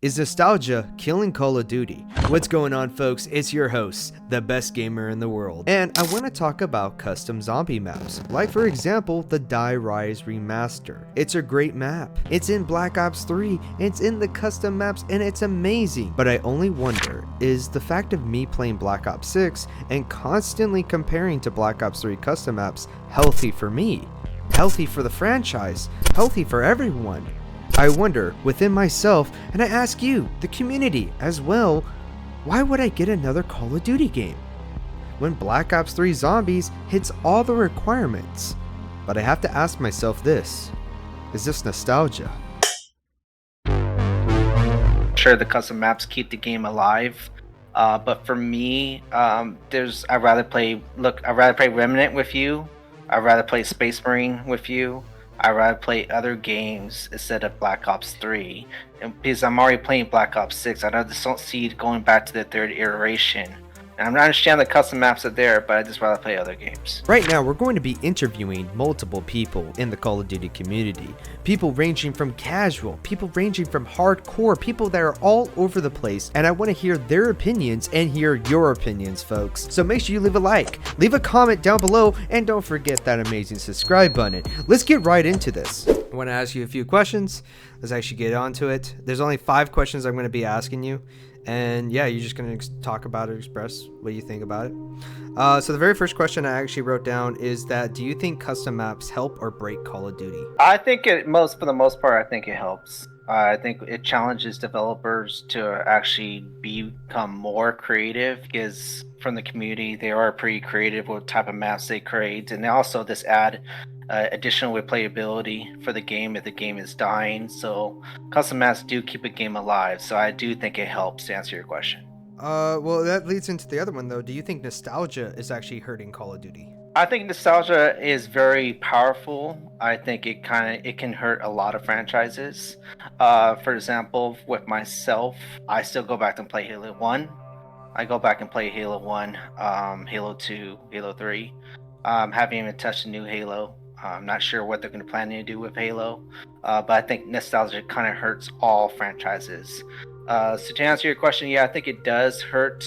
Is nostalgia killing Call of Duty? What's going on, folks? It's your host, the best gamer in the world, and I want to talk about custom zombie maps, like for example the Die Rise remaster. It's a great map. It's in Black Ops 3, it's in the custom maps, and it's amazing. But I only wonder, is the fact of me playing Black Ops 6 and constantly comparing to Black Ops 3 custom maps healthy for me? Healthy for the franchise? Healthy for everyone? I wonder within myself, and I ask you, the community as well, why would I get another Call of Duty game when Black Ops 3 Zombies hits all the requirements? But I have to ask myself this, is this nostalgia? Sure, the custom maps keep the game alive, but for me, I'd rather play Remnant with you. I'd rather play Space Marine with you. I'd rather play other games instead of Black Ops 3. And because I'm already playing Black Ops 6, I just don't see it going back to the third iteration. And I understand the custom maps are there, but I'd just rather play other games. Right now, we're going to be interviewing multiple people in the Call of Duty community. People ranging from casual, people ranging from hardcore, people that are all over the place. And I want to hear their opinions and hear your opinions, folks. So make sure you leave a like, leave a comment down below, and don't forget that amazing subscribe button. Let's get right into this. I want to ask you a few questions. Let's actually get on to it. There's only 5 questions I'm going to be asking you. And yeah, you're just going to talk about it, express what you think about it. So the very first question I actually wrote down is that, do you think custom maps help or break Call of Duty? I think for the most part, I think it helps. I think it challenges developers to actually become more creative, because from the community, they are pretty creative with what type of maps they create. And they also just add additional replayability for the game if the game is dying. So custom maps do keep a game alive. So I do think it helps, to answer your question. Well, that leads into the other one, though. Do you think nostalgia is actually hurting Call of Duty? I think nostalgia is very powerful. I think it can hurt a lot of franchises. For example, with myself, I still go back and play Halo 1. I go back and play Halo 1, Halo 2, Halo 3. Haven't even touched a new Halo. I'm not sure what they're going to plan to do with Halo, but I think nostalgia kind of hurts all franchises. So to answer your question, yeah, I think it does hurt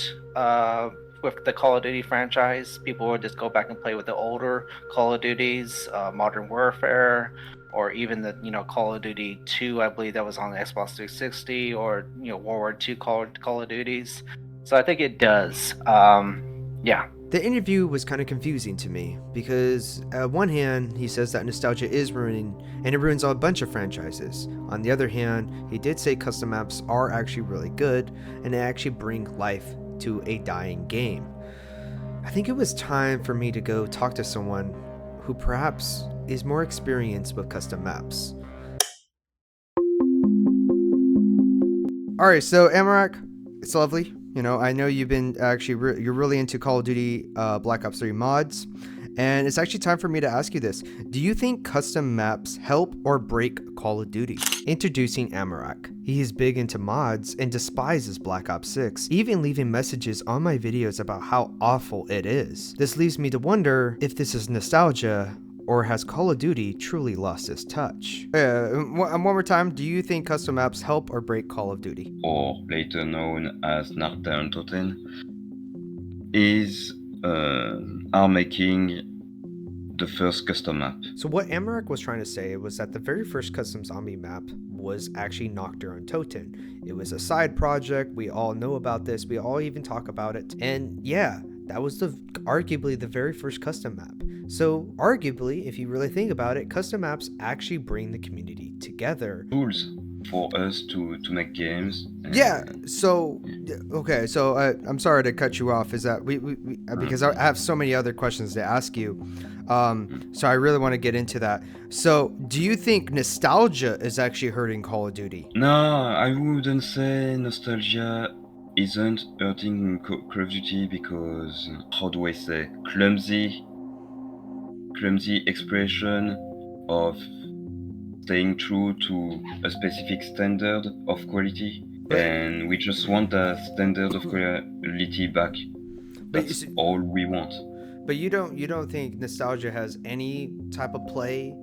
with the Call of Duty franchise. People will just go back and play with the older Call of Duties, Modern Warfare, or even the Call of Duty 2, I believe that was on the Xbox 360, or World War II Call of Duties. So I think it does. Yeah. The interview was kind of confusing to me because on one hand, he says that nostalgia is ruining, and it ruins a bunch of franchises. On the other hand, he did say custom maps are actually really good, and they actually bring life to a dying game. I think it was time for me to go talk to someone who perhaps is more experienced with custom maps. Alright, so Amarak, it's lovely. I know you've been actually, you're really into Call of Duty Black Ops 3 mods, and it's actually time for me to ask you this. Do you think custom maps help or break Call of Duty? Introducing Amarak. He is big into mods and despises Black Ops 6, even leaving messages on my videos about how awful it is. This leaves me to wonder if this is nostalgia, or has Call of Duty truly lost its touch? One more time, do you think custom maps help or break Call of Duty? Or later known as Nacht der Untoten, are making the first custom map. So what Amarak was trying to say was that the very first custom zombie map was actually Nacht der Untoten. It was a side project, we all know about this, we all even talk about it, and yeah, that was arguably the very first custom map. So arguably, if you really think about it, custom maps actually bring the community together. Tools for us to make games. Yeah. So okay. So I'm sorry to cut you off. Is that we because I have so many other questions to ask you. So I really want to get into that. So do you think nostalgia is actually hurting Call of Duty? No, I wouldn't say nostalgia isn't hurting Call of Duty, because, how do I say, clumsy expression of staying true to a specific standard of quality, and we just want that standard of quality back. That's all we want. But you don't think nostalgia has any type of play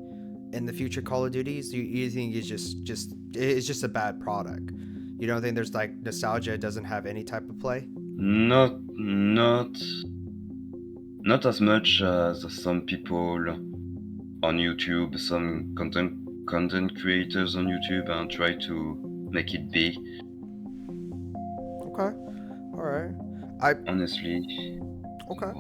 in the future Call of Duties? You think it's just a bad product? You don't think there's like nostalgia doesn't have any type of play? Not as much as some people on YouTube, some content creators on YouTube, and try to make it big. Okay, all right. Honestly. Okay.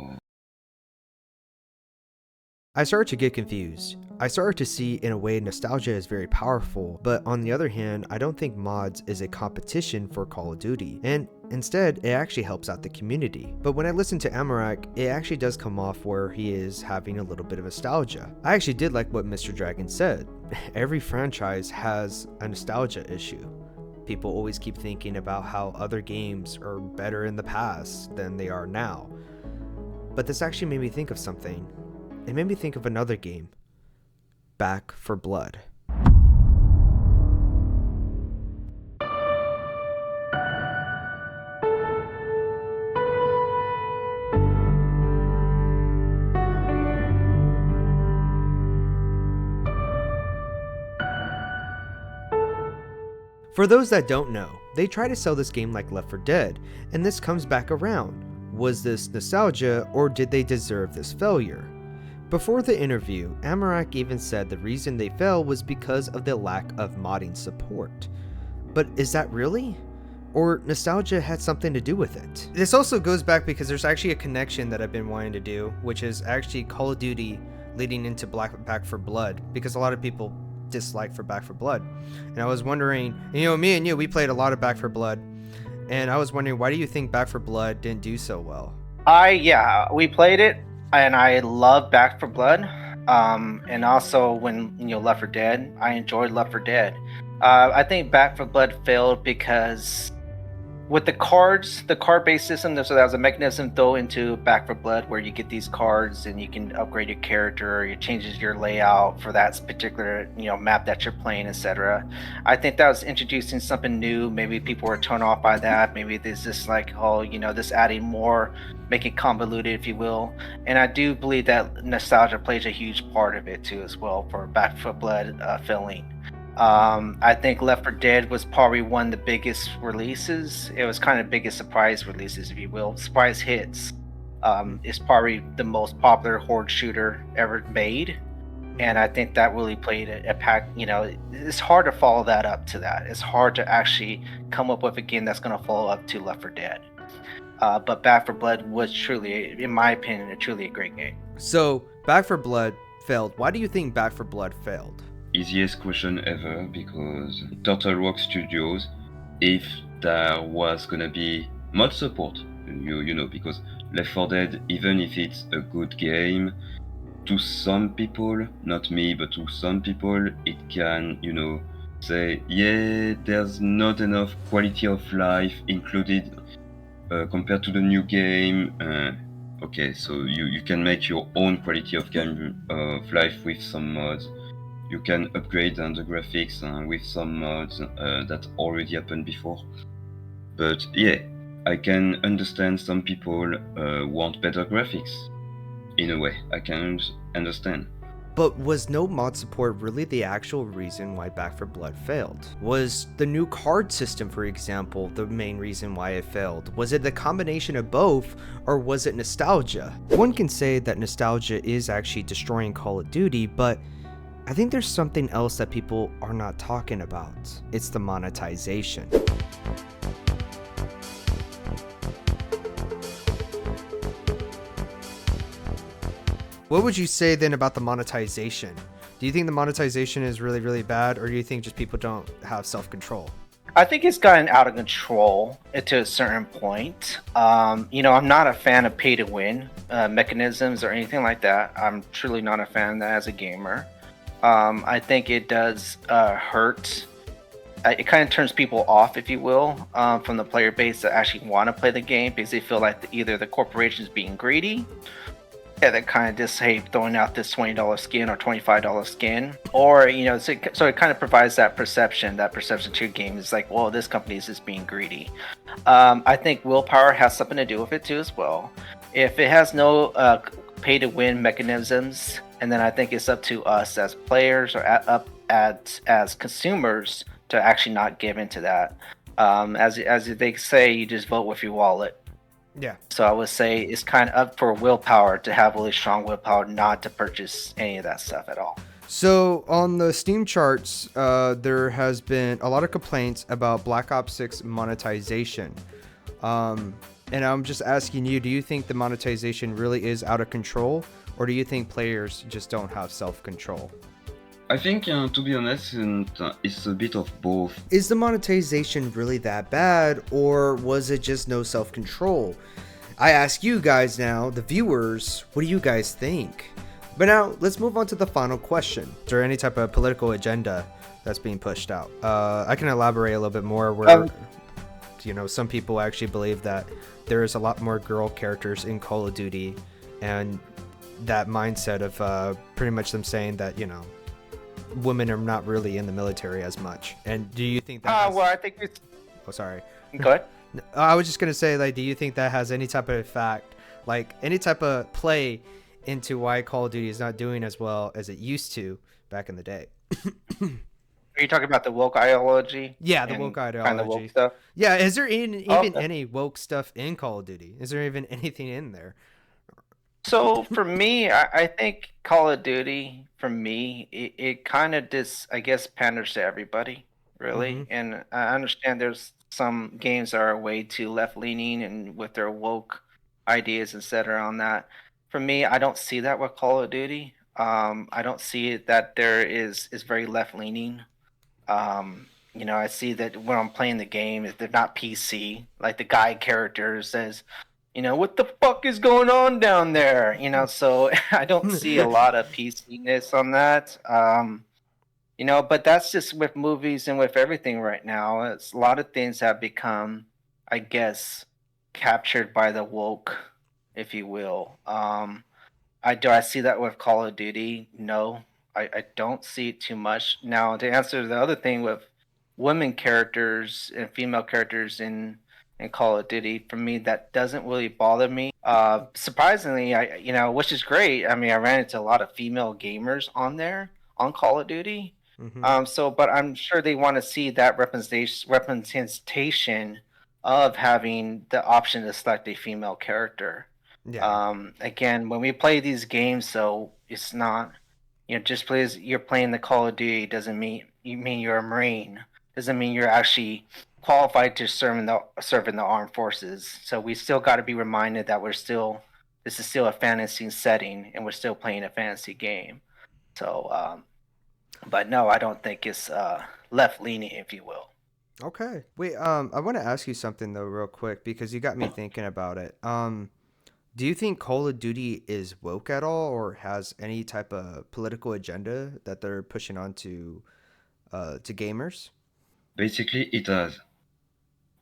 I started to get confused. I started to see in a way nostalgia is very powerful, but on the other hand, I don't think mods is a competition for Call of Duty, and instead, it actually helps out the community. But when I listen to Amarak, it actually does come off where he is having a little bit of nostalgia. I actually did like what Mr. Dragon said. Every franchise has a nostalgia issue. People always keep thinking about how other games are better in the past than they are now. But this actually made me think of something. It made me think of another game, Back 4 Blood. For those that don't know, they try to sell this game like Left 4 Dead, and this comes back around. Was this nostalgia, or did they deserve this failure? Before the interview, Amarak even said the reason they fell was because of the lack of modding support. But is that really? Or nostalgia had something to do with it? This also goes back because there's actually a connection that I've been wanting to do, which is actually Call of Duty leading into Back 4 Blood, because a lot of people dislike for Back 4 Blood. And I was wondering, me and you, we played a lot of Back 4 Blood, and I was wondering, why do you think Back 4 Blood didn't do so well? We played it, and I love Back 4 Blood. And also when Left 4 Dead, I enjoyed Left 4 Dead. I think Back 4 Blood failed because with the card-based system, so that was a mechanism though into Back 4 Blood where you get these cards and you can upgrade your character, it changes your layout for that particular map that you're playing, etc. I think that was introducing something new. Maybe people were turned off by that. Maybe there's this this adding more, make it convoluted, if you will. And I do believe that nostalgia plays a huge part of it too as well for Back 4 Blood failing. I think Left 4 Dead was probably one of the biggest releases. It was kind of biggest surprise releases, if you will. Surprise hits. It's probably the most popular horde shooter ever made. And I think that really played a pack. It's hard to follow that up to that. It's hard to actually come up with a game that's going to follow up to Left 4 Dead. But Back 4 Blood was truly, in my opinion, truly a great game. So, Back 4 Blood failed. Why do you think Back 4 Blood failed? Easiest question ever, because Turtle Rock Studios, if there was gonna be mod support, because Left 4 Dead, even if it's a good game, to some people, not me, but to some people, it can, say, yeah, there's not enough quality of life included compared to the new game. Okay, so you can make your own quality of life with some mods. You can upgrade the graphics with some mods that already happened before. But yeah, I can understand some people want better graphics. In a way, I can understand. But was no mod support really the actual reason why Back 4 Blood failed? Was the new card system, for example, the main reason why it failed? Was it the combination of both, or was it nostalgia? One can say that nostalgia is actually destroying Call of Duty, but I think there's something else that people are not talking about. It's the monetization. What would you say then about the monetization? Do you think the monetization is really, really bad, or do you think just people don't have self-control? I think it's gotten out of control to a certain point. I'm not a fan of pay-to-win mechanisms or anything like that. I'm truly not a fan of that as a gamer. I think it does hurt. It kind of turns people off, if you will, from the player base that actually want to play the game because they feel like either the corporation is being greedy, that kind of just throwing out this $20 skin or $25 skin, or so it kind of provides that perception to your game is like, well, this company is just being greedy. I think willpower has something to do with it too as well. If it has no pay to win mechanisms, and then I think it's up to us as players or as consumers to actually not give into that. As they say, you just vote with your wallet. Yeah. So I would say it's kind of up for willpower to have really strong willpower not to purchase any of that stuff at all. So on the Steam charts, there has been a lot of complaints about Black Ops 6 monetization. And I'm just asking you, do you think the monetization really is out of control, or do you think players just don't have self-control? I think, to be honest, it's a bit of both. Is the monetization really that bad, or was it just no self-control? I ask you guys now, the viewers, what do you guys think? But now, let's move on to the final question. Is there any type of political agenda that's being pushed out? I can elaborate a little bit more where, some people actually believe that there is a lot more girl characters in Call of Duty, and that mindset of pretty much them saying that, women are not really in the military as much. And do you think that well, I think it's... Oh, sorry. Go ahead. I was just going to say, like, do you think that has any type of effect, like any type of play into why Call of Duty is not doing as well as it used to back in the day? Are you talking about the woke ideology? Yeah, the woke ideology. Kind of woke stuff? Yeah, is there even any woke stuff in Call of Duty? Is there even anything in there? So for me, I think Call of Duty, for me, it kind of I guess, panders to everybody, really. Mm-hmm. And I understand there's some games that are way too left-leaning and with their woke ideas, etc. on that. For me, I don't see that with Call of Duty. I don't see it that there is very left-leaning. I see that when I'm playing the game, they're not PC. Like the guy character says, what the fuck is going on down there? So I don't see a lot of PC-ness on that. But that's just with movies and with everything right now. It's a lot of things have become, I guess, captured by the woke, if you will. Do I see that with Call of Duty? No, I don't see it too much. Now, to answer the other thing with women characters and female characters in Call of Duty, for me, that doesn't really bother me. Surprisingly, which is great. I mean, I ran into a lot of female gamers on there on Call of Duty. Mm-hmm. But I'm sure they want to see that representation of having the option to select a female character. Yeah. Again, when we play these games, so it's not, just because you're playing the Call of Duty doesn't mean you're a Marine. Doesn't mean you're actually qualified to serve in the armed forces. So we still got to be reminded that this is still a fantasy setting, and we're still playing a fantasy game. So, but no, I don't think it's left leaning, if you will. Okay. Wait. I want to ask you something though, real quick, because you got me thinking about it. Do you think Call of Duty is woke at all, or has any type of political agenda that they're pushing onto to gamers? Basically, it has.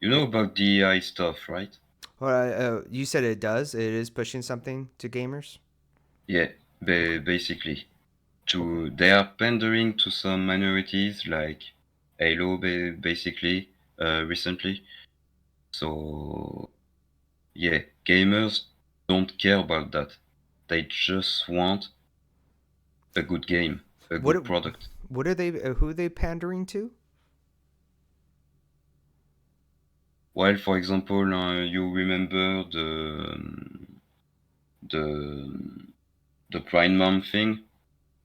You know about DEI stuff, right? Well, you said it does. It is pushing something to gamers. Yeah, basically. They are pandering to some minorities like Halo, basically, recently. So, yeah, gamers don't care about that. They just want a good game, a good product. What are they? Who are they pandering to? Well, for example, you remember the Pride Month thing?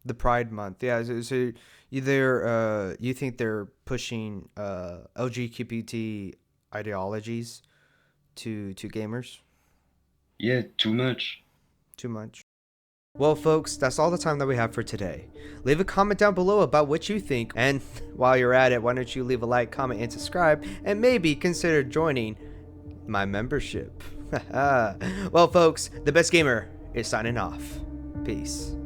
The Pride Month, yeah. So you think they're pushing LGBT ideologies to gamers? Yeah, too much. Too much. Well, folks, that's all the time that we have for today. Leave a comment down below about what you think, and while you're at it, why don't you leave a like, comment, and subscribe, and maybe consider joining my membership. Well, folks, the best gamer is signing off. Peace.